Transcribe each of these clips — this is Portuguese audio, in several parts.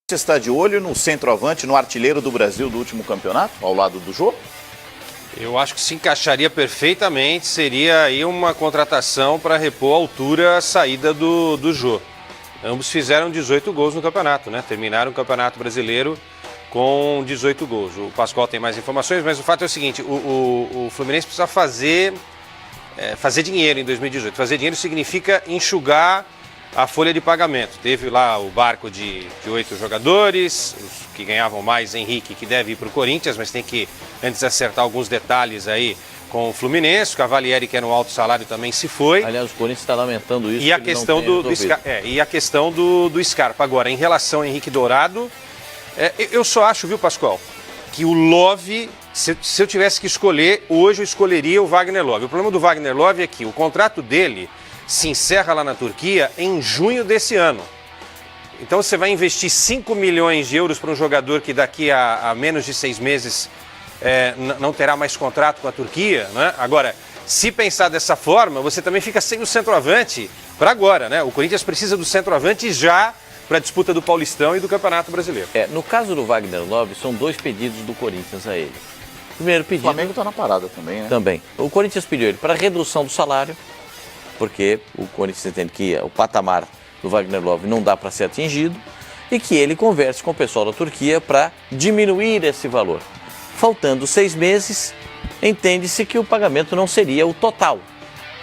Você está de olho no centroavante, no artilheiro do Brasil do último campeonato, ao lado do Jô? Eu acho que se encaixaria perfeitamente, seria aí uma contratação para repor a altura, a saída do Jô. Ambos fizeram 18 gols no campeonato, né? Terminaram o Campeonato Brasileiro com 18 gols. O Pascoal tem mais informações, mas o fato é o seguinte, o Fluminense precisa fazer dinheiro em 2018. Fazer dinheiro significa enxugar a folha de pagamento. Teve lá o barco de 8 jogadores, os que ganhavam mais, Henrique, que deve ir para o Corinthians, mas tem que antes acertar alguns detalhes aí com o Fluminense. O Cavalieri, que era um alto salário, também se foi. Aliás, o Corinthians está lamentando isso. E a questão e a questão do Scarpa. Agora, em relação ao Henrique Dourado, eu só acho, viu, Pascoal, que o Love, se eu tivesse que escolher, hoje eu escolheria o Wagner Love. O problema do Wagner Love é que o contrato dele se encerra lá na Turquia em junho desse ano. Então você vai investir 5 milhões de euros para um jogador que daqui a menos de 6 meses não terá mais contrato com a Turquia, né? Agora, se pensar dessa forma, você também fica sem o centroavante para agora, né? O Corinthians precisa do centroavante já para a disputa do Paulistão e do Campeonato Brasileiro. No caso do Wagner Love, são 2 pedidos do Corinthians a ele. Primeiro pedido... O Flamengo está na parada também, né? Também. O Corinthians pediu ele para redução do salário, porque o Corinthians entende que o patamar do Wagner Love não dá para ser atingido, e que ele converse com o pessoal da Turquia para diminuir esse valor. Faltando 6 meses, entende-se que o pagamento não seria o total,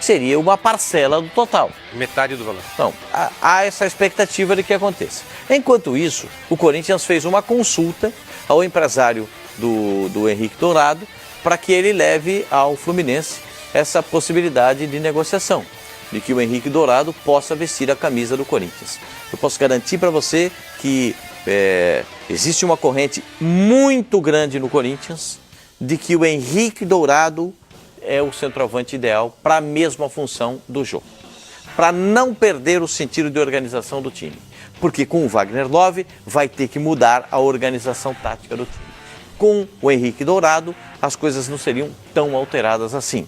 seria uma parcela do total. Metade do valor. Então, há essa expectativa de que aconteça. Enquanto isso, o Corinthians fez uma consulta ao empresário do Henrique Dourado para que ele leve ao Fluminense essa possibilidade de negociação, de que o Henrique Dourado possa vestir a camisa do Corinthians. Eu posso garantir para você que existe uma corrente muito grande no Corinthians de que o Henrique Dourado é o centroavante ideal para a mesma função do jogo, para não perder o sentido de organização do time, porque com o Wagner Love vai ter que mudar a organização tática do time. Com o Henrique Dourado, as coisas não seriam tão alteradas assim.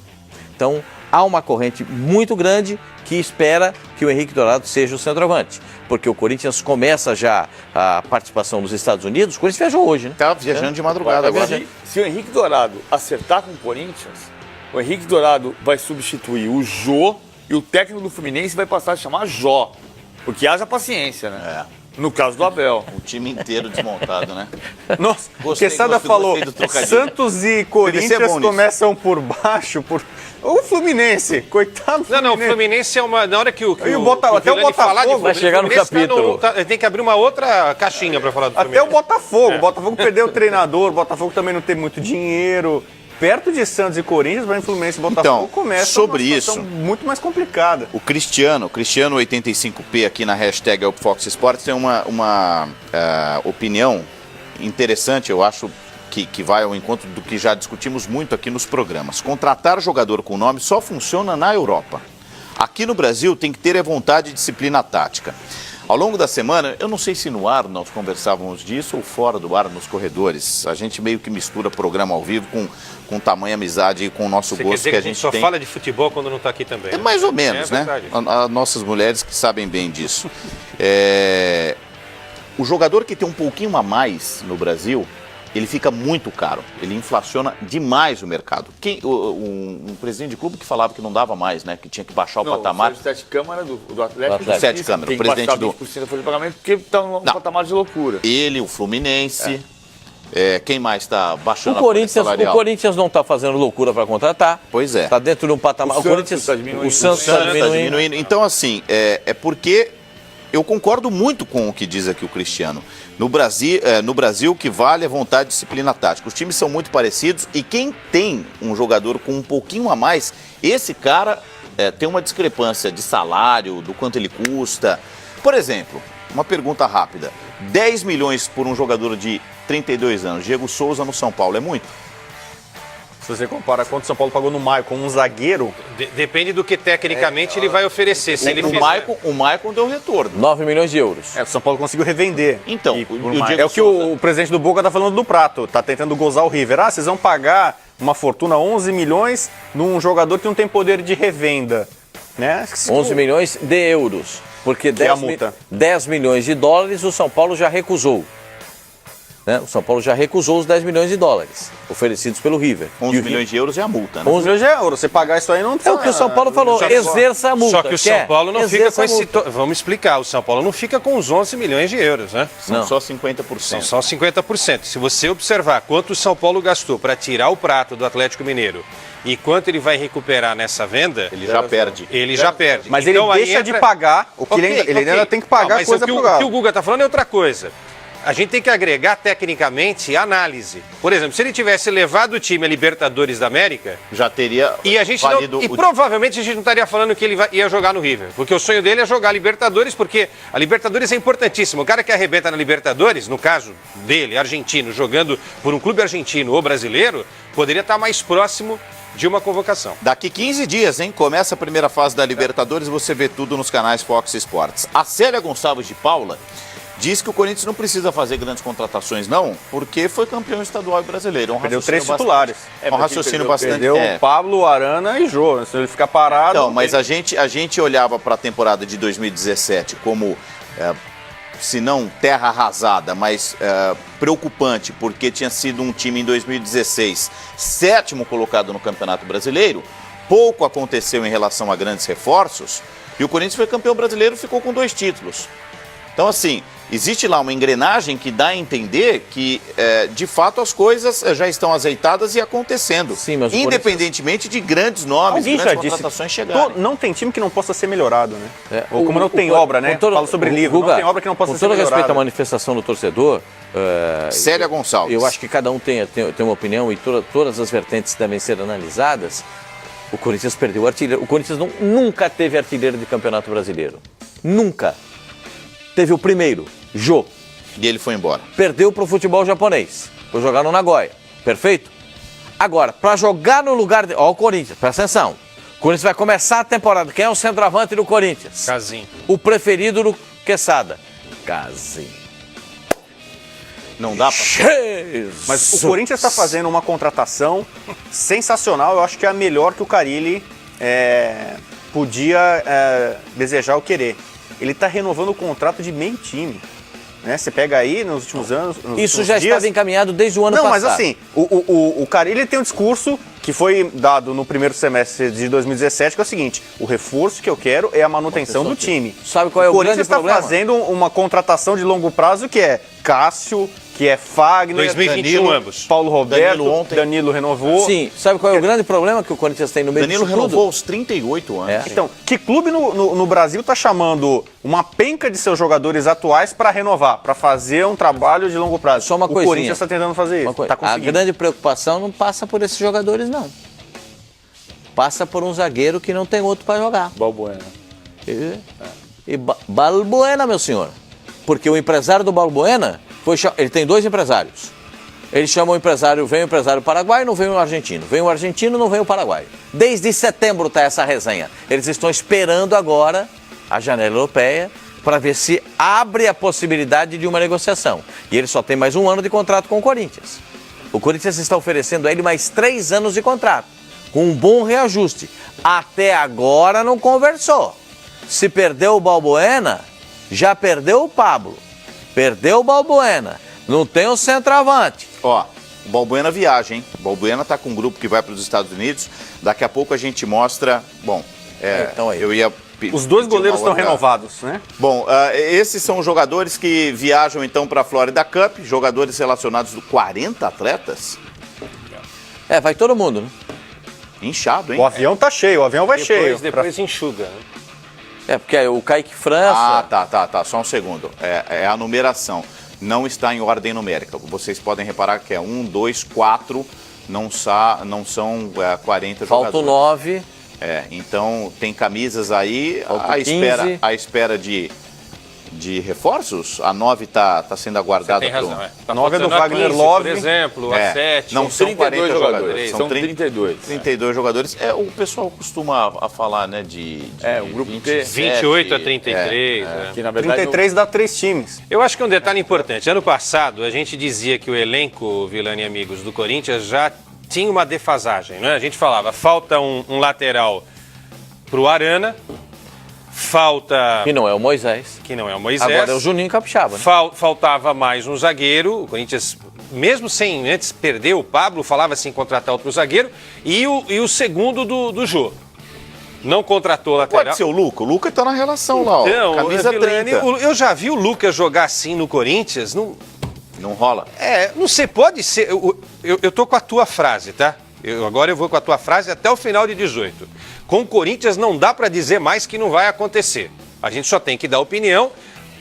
Então, há uma corrente muito grande que espera que o Henrique Dourado seja o centroavante, porque o Corinthians começa já a participação nos Estados Unidos. O Corinthians viajou hoje, né? Está viajando de madrugada agora. Se o Henrique Dourado acertar com o Corinthians, o Henrique Dourado vai substituir o Jô e o técnico do Fluminense vai passar a chamar Jó, porque haja paciência, né? No caso do Abel. O time inteiro desmontado, né? Nossa, Gostei, Quesada falou, do trocadilho. Santos e Corinthians começam por baixo, O Fluminense, coitado do Fluminense. Não, o Fluminense é uma... Na hora que o até o Botafogo falar de vai chegar no capítulo. Tem que abrir uma outra caixinha para falar do Fluminense. Até o Botafogo. O Botafogo perdeu o treinador, o Botafogo também não tem muito dinheiro. Perto de Santos e Corinthians, vai em Fluminense e Botafogo começa sobre uma situação muito mais complicada. O Cristiano 85P aqui na hashtag Fox Sports tem uma opinião interessante, eu acho, que vai ao encontro do que já discutimos muito aqui nos programas. Contratar jogador com nome só funciona na Europa. Aqui no Brasil tem que ter vontade e disciplina tática. Ao longo da semana, eu não sei se no ar nós conversávamos disso ou fora do ar, nos corredores. A gente meio que mistura programa ao vivo com tamanha amizade e com o nosso gosto que a gente só tem. fala de futebol quando não está aqui também. É mais ou menos, né? Verdade. As nossas mulheres que sabem bem disso. O jogador que tem um pouquinho a mais no Brasil, ele fica muito caro. Ele inflaciona demais o mercado. Um presidente de clube que falava que não dava mais, né? Que tinha que baixar o patamar. O Sete Câmara do Atlético. Do Sete Câmara, tem o presidente do... 20% da folha de pagamento porque está num patamar de loucura. Ele, o Fluminense... quem mais está baixando o Corinthians não está fazendo loucura para contratar. Pois é. Está dentro de um patamar. O Corinthians está diminuindo. O Santos está diminuindo. Então, assim, porque eu concordo muito com o que diz aqui o Cristiano. No Brasil, o que vale é vontade e disciplina tática. Os times são muito parecidos e quem tem um jogador com um pouquinho a mais, esse cara tem uma discrepância de salário, do quanto ele custa. Por exemplo, uma pergunta rápida. 10 milhões por um jogador de 32 anos, Diego Souza no São Paulo, é muito? Se você compara quanto o São Paulo pagou no Maicon, um zagueiro... Depende do que tecnicamente ele vai oferecer. Se ele o Maicon deu retorno. 9 milhões de euros. O São Paulo conseguiu revender. Então, é o que o presidente do Boca está falando do Prato. Está tentando gozar o River. Vocês vão pagar uma fortuna, 11 milhões, num jogador que não tem poder de revenda. Né? 11 milhões de euros. Porque Que é a multa. 10 milhões de dólares o São Paulo já recusou. Né? O São Paulo já recusou os 10 milhões de dólares oferecidos pelo River. 11 milhões de euros é a multa, né? 11 milhões de euros. Você pagar isso aí não É o que o São Paulo falou, exerça a multa. Só que o São Paulo não fica com esse... multa. Vamos explicar, o São Paulo não fica com os 11 milhões de euros, né? São Não. só 50%. São só 50%. Se você observar quanto o São Paulo gastou para tirar o prato do Atlético Mineiro e quanto ele vai recuperar nessa venda, Ele já perde. ele já perde. Mas Então, ele aí deixa entra- de pagar, o que ele ainda tem que pagar mas coisa o que pro o Galo. que o Guga está falando é outra coisa. A gente tem que agregar tecnicamente análise. Por exemplo, se ele tivesse levado o time a Libertadores da América, Já teria e a gente valido não, e o- provavelmente a gente não estaria falando que ele ia jogar no River, porque o sonho dele é jogar Libertadores, porque a Libertadores é importantíssima. O cara que arrebenta na Libertadores, no caso dele, argentino, jogando por um clube argentino ou brasileiro, poderia estar mais próximo de uma convocação. Daqui 15 dias, hein? Começa a primeira fase da Libertadores, você vê tudo nos canais Fox Sports. A Célia Gonçalves de Paula diz que o Corinthians não precisa fazer grandes contratações, não, porque foi campeão estadual e brasileiro. É um Perdeu raciocínio 3 titulares. É um raciocínio bastante... Perdeu é. Pablo, Arana e Jô. Se ele ficar parado... Então, mas a gente olhava para a temporada de 2017 como, se não terra arrasada, mas preocupante, porque tinha sido um time em 2016 sétimo colocado no Campeonato Brasileiro. Pouco aconteceu em relação a grandes reforços e o Corinthians foi campeão brasileiro e ficou com 2 títulos. Então, assim, existe lá uma engrenagem que dá a entender que, de fato, as coisas já estão azeitadas e acontecendo. Sim, mas o independentemente de grandes nomes, Alguém grandes já disse, contratações chegarem. não tem time que não possa ser melhorado, né? É, Ou como não tem obra, né? Falo sobre livro, Guga, não tem obra que não possa com ser todo respeito melhorada. à manifestação do torcedor, Célia Gonçalves. eu acho que cada um tem uma opinião e todas as vertentes devem ser analisadas. O Corinthians perdeu o artilheiro. O Corinthians nunca teve artilheiro de Campeonato Brasileiro. Nunca. Teve o primeiro, Jô. E ele foi embora. Perdeu para o futebol japonês. Foi jogar no Nagoya. Perfeito? Agora, para jogar no lugar de... Ó, o Corinthians, presta atenção. O Corinthians vai começar a temporada. Quem é o centroavante do Corinthians? Casim. O preferido do Quesada. Casim. Não dá pra... Mas o Corinthians está fazendo uma contratação sensacional. Eu acho que é a melhor que o Carille podia desejar ou querer. Ele está renovando o contrato de meio time. Né? Você pega aí nos últimos anos... Isso já estava encaminhado desde o ano passado. Não, mas assim, o Carille tem um discurso que foi dado no primeiro semestre de 2017, que é o seguinte: o reforço que eu quero é a manutenção do time. Sabe qual é o grande Corinthians está problema? fazendo uma contratação de longo prazo que é Cássio, que é Fagner, 2021 Danilo, ambos. Paulo Roberto, Danilo ontem. Danilo renovou. Sim, sabe qual é o grande problema que o Corinthians tem no meio Danilo disso tudo? renovou aos 38 anos. É. Então, que clube no Brasil está chamando uma penca de seus jogadores atuais para renovar, para fazer um trabalho de longo prazo? Só uma o coisinha. Corinthians está tentando fazer Uma isso. coisa, Tá a conseguindo. grande preocupação não passa por esses jogadores, não. Passa por um zagueiro que não tem outro para jogar. Balbuena. Balbuena, meu senhor. Porque o empresário do Balbuena, ele tem 2 empresários. Ele chama o empresário, vem o empresário paraguaio, não vem o argentino. Vem o argentino, não vem o paraguaio. Desde setembro está essa resenha. Eles estão esperando agora a janela europeia para ver se abre a possibilidade de uma negociação. E ele só tem mais 1 ano de contrato com o Corinthians. O Corinthians está oferecendo a ele mais 3 anos de contrato, com um bom reajuste. Até agora não conversou. Se perdeu o Balbuena, já perdeu o Pablo. Perdeu o Balbuena. Não tem o centroavante. Ó, o Balbuena viaja, hein? O Balbuena tá com um grupo que vai para os Estados Unidos. Daqui a pouco a gente mostra... Bom, Então aí. eu ia... Os 2 pedir goleiros uma estão outra- renovados, né? Bom, esses são jogadores que viajam então para a Florida Cup, jogadores relacionados do 40 atletas. Vai todo mundo, né? Inchado, hein? O avião tá cheio, o avião vai cheio. Depois enxuga. Né? Porque o Kaique França... Tá, só um segundo. É a numeração. Não está em ordem numérica. Vocês podem reparar que é 1, 2, 4, não são 40 falta o jogadores. 9. Então tem camisas aí Falta à 15. espera de reforços. A 9 tá sendo aguardada. Tem razão, A 9 é do faltando a Wagner 15, Love. Por exemplo, a 7. Não são 40 jogadores. São 32. 32 jogadores. O pessoal costuma a falar, né, de o grupo T. 28 a 33. né? Que na verdade 33 dá 3 times. Eu acho que um detalhe importante. Ano passado, a gente dizia que o elenco, Vilani e amigos, do Corinthians já tinha uma defasagem, né? A gente falava, falta um lateral pro Arana, falta... Que não é o Moisés. Que não é o Moisés. Agora é o Juninho Capixaba, né? Faltava mais um zagueiro. O Corinthians, mesmo sem antes perder o Pablo, falava assim, contratar outro zagueiro. E o segundo do Jô. Não contratou lateral. Pode ser o Luca tá na relação lá, ó. Então, Camisa Vilani, 30. eu já vi o Lucas jogar assim no Corinthians. Não rola. Não sei, pode ser. Eu tô com a tua frase, tá? Agora eu vou com a tua frase até o final de 18. Com o Corinthians não dá para dizer mais que não vai acontecer. A gente só tem que dar opinião,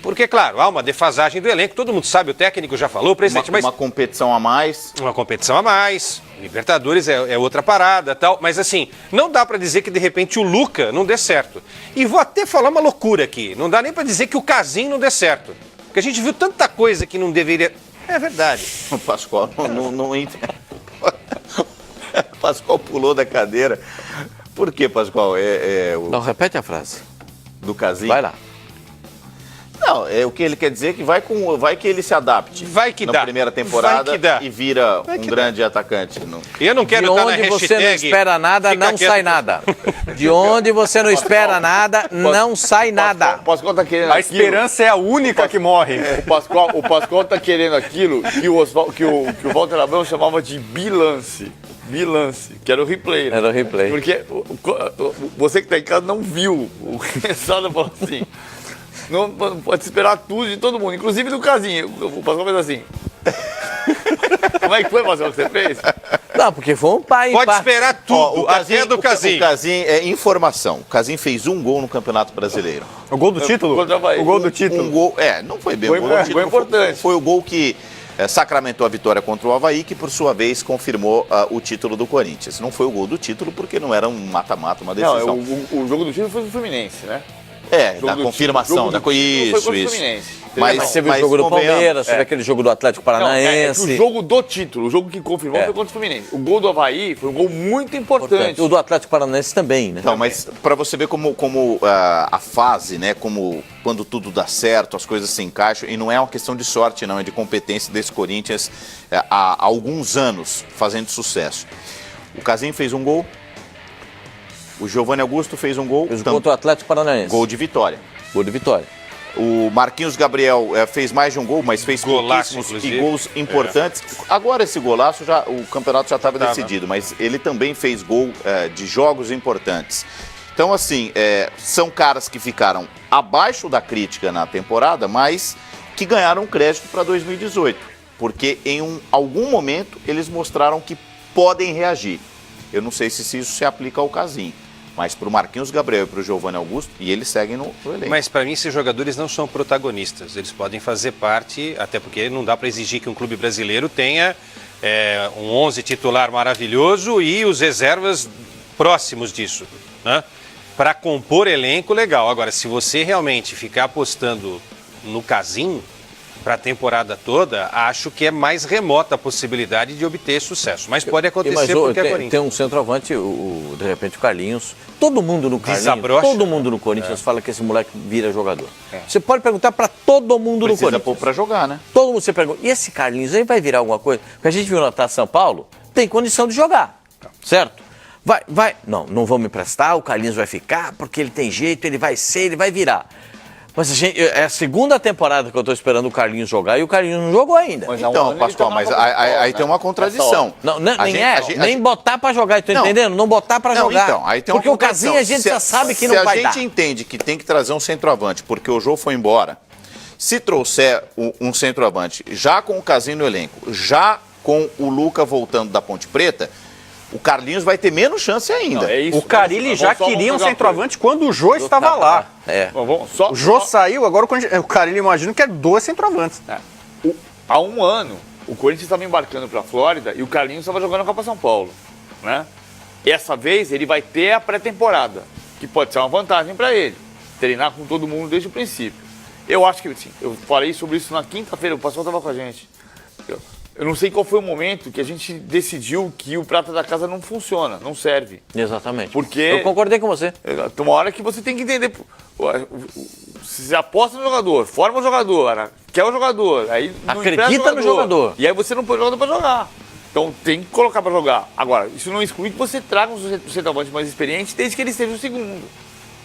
porque, claro, há uma defasagem do elenco. Todo mundo sabe, o técnico já falou, o presidente, Uma competição a mais. Uma competição a mais, Libertadores é outra parada tal, mas assim, não dá pra dizer que de repente o Luca não dê certo. E vou até falar uma loucura aqui, não dá nem pra dizer que o Casim não dê certo, porque a gente viu tanta coisa que não deveria... É verdade. O Pascoal não O Pascoal pulou da cadeira. Por que, Pascoal? Não, repete a frase. Do Casim? Vai lá. Não, o que ele quer dizer é que vai que ele se adapte. Vai que na dá. primeira temporada Vai que dá. e vira Vai que grande atacante. Eu não quero De estar na onde hashtag... você não espera nada, fica não quieto. sai nada. De onde você não espera nada, não sai nada. O Pascoal tá querendo A aquilo. esperança é a única que morre. O Pascoal tá querendo aquilo que o Walter Abrão chamava de bilance. Bilance, que era o replay. Né? Era o replay. Porque você que tá em casa não viu. O Quesada falou assim: não pode esperar tudo de todo mundo, inclusive do Casinho. O Pascoal fez assim. Como é que foi, Pascoal, que você fez? Não, porque foi um pai. Pode esperar tudo, até do Casim. O Casim é informação. O Casim fez um gol no Campeonato Brasileiro. O gol do título? Contra o Avaí. O gol do título. Um gol, não foi bem Foi o gol do título. importante. Foi o gol que sacramentou a vitória contra o Avaí, que por sua vez confirmou o título do Corinthians. Não foi o gol do título porque não era um mata-mata, uma decisão. Não, o jogo do título foi do Fluminense, né? Da confirmação, da Isso. Mas teve o jogo do Palmeiras, teve aquele jogo do Atlético Paranaense. O jogo do título, o jogo que confirmou foi contra o Fluminense. O gol do Avaí foi um gol muito importante. O do Atlético Paranaense também, né? Então, mas para você ver como a fase, né, como quando tudo dá certo, as coisas se encaixam, e não é uma questão de sorte, não, é de competência desse Corinthians há alguns anos fazendo sucesso. O Casim fez um gol, o Giovanni Augusto fez um gol. Fez contra o Atlético Paranaense. Gol de vitória. Gol de vitória. O Marquinhos Gabriel fez mais de um gol, mas fez Golaço, pouquíssimos inclusive. e gols importantes. Agora esse golaço, o campeonato já estava decidido, mas ele também fez gol de jogos importantes. Então, assim, são caras que ficaram abaixo da crítica na temporada, mas que ganharam crédito para 2018. Porque em algum momento eles mostraram que podem reagir. Eu não sei se isso se aplica ao Casim. Mas para o Marquinhos Gabriel e para o Giovanni Augusto, e eles seguem no elenco. Mas para mim esses jogadores não são protagonistas. Eles podem fazer parte, até porque não dá para exigir que um clube brasileiro tenha um 11 titular maravilhoso e os reservas próximos disso, né? Para compor elenco, legal. Agora, se você realmente ficar apostando no Casim para a temporada toda, acho que é mais remota a possibilidade de obter sucesso. Mas pode acontecer porque é Corinthians. Tem um centroavante, de repente o Carlinhos. Todo mundo no Carlinhos, Desabrocha. todo mundo no Corinthians fala que esse moleque vira jogador. Você pode perguntar para todo mundo Precisa no Corinthians. pôr para jogar, né? Todo mundo você pergunta, e esse Carlinhos aí vai virar alguma coisa? Porque a gente viu na Taça São Paulo, tem condição de jogar, certo? Vai. Não vamos emprestar, o Carlinhos vai ficar, porque ele tem jeito, ele vai virar. Mas é a segunda temporada que eu estou esperando o Carlinhos jogar e o Carlinhos não jogou ainda. Então, Pascoal, mas aí tem uma contradição. Nem botar pra jogar, tô entendendo? Não botar pra jogar. Então, aí tem uma porque o Casim a gente já sabe que não vai dar. Se a gente entende que tem que trazer um centroavante porque o Jô foi embora, se trouxer um centroavante já com o Casim no elenco, já com o Luca voltando da Ponte Preta, o Carlinhos vai ter menos chance ainda. O Carilli já queria um centroavante quando o Jô estava lá. O Jô saiu, agora o Carilli imagino que é 2 centroavantes. Há um ano, o Corinthians estava embarcando para a Flórida e o Carlinhos estava jogando a Copa São Paulo, né? Essa vez ele vai ter a pré-temporada, que pode ser uma vantagem para ele, treinar com todo mundo desde o princípio. Eu acho que, assim, eu falei sobre isso na quinta-feira, o Pascoal estava com a gente. Eu não sei qual foi o momento que a gente decidiu que o prata da casa não funciona, não serve. Exatamente. Porque eu concordei com você. Tem uma hora que você tem que entender. Se você aposta no jogador, forma o jogador, quer o jogador, aí não acredita no jogador. E aí você não põe o jogador para jogar. Então tem que colocar para jogar. Agora, isso não exclui que você traga um centroavante mais experiente desde que ele seja o segundo.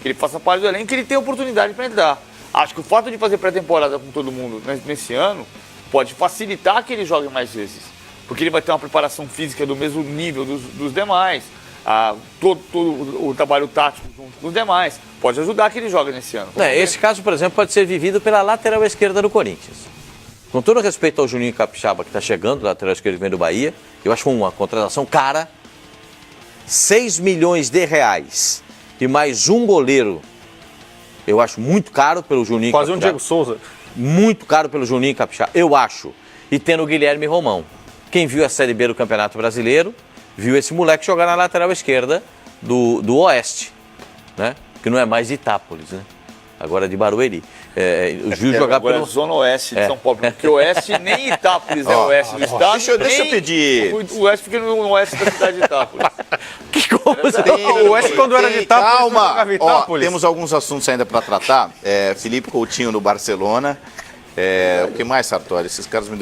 que ele faça parte do elenco, que ele tenha oportunidade para entrar. Acho que o fato de fazer pré-temporada com todo mundo nesse ano pode facilitar que ele jogue mais vezes, porque ele vai ter uma preparação física do mesmo nível dos demais, todo o trabalho tático junto com os demais, pode ajudar que ele jogue nesse ano. Esse caso, por exemplo, pode ser vivido pela lateral esquerda do Corinthians. Com todo respeito ao Juninho Capixaba, que está chegando, lateral esquerdo que vem do Bahia, eu acho uma contratação cara, 6 milhões de reais e mais um goleiro, eu acho muito caro pelo Juninho Quase Capixaba. um Diego Souza. Muito caro pelo Juninho Capixaba, eu acho. E tendo o Guilherme Romão. Quem viu a Série B do Campeonato Brasileiro, viu esse moleque jogar na lateral esquerda do Oeste, né? Que não é mais de Itápolis, né? Agora é de Barueri. Viu jogar agora pelo... é Zona Oeste de São Paulo, porque o Oeste nem Itápolis é o Oeste do estado. Deixa eu pedir. O Oeste fica no Oeste da cidade de Itápolis. Que coisa! O Oeste, quando era de Itápolis, não Calma! jogava em Ó, Itápolis. temos alguns assuntos ainda para tratar. Felipe Coutinho no Barcelona. O que mais, Sartori? Esses caras me deixam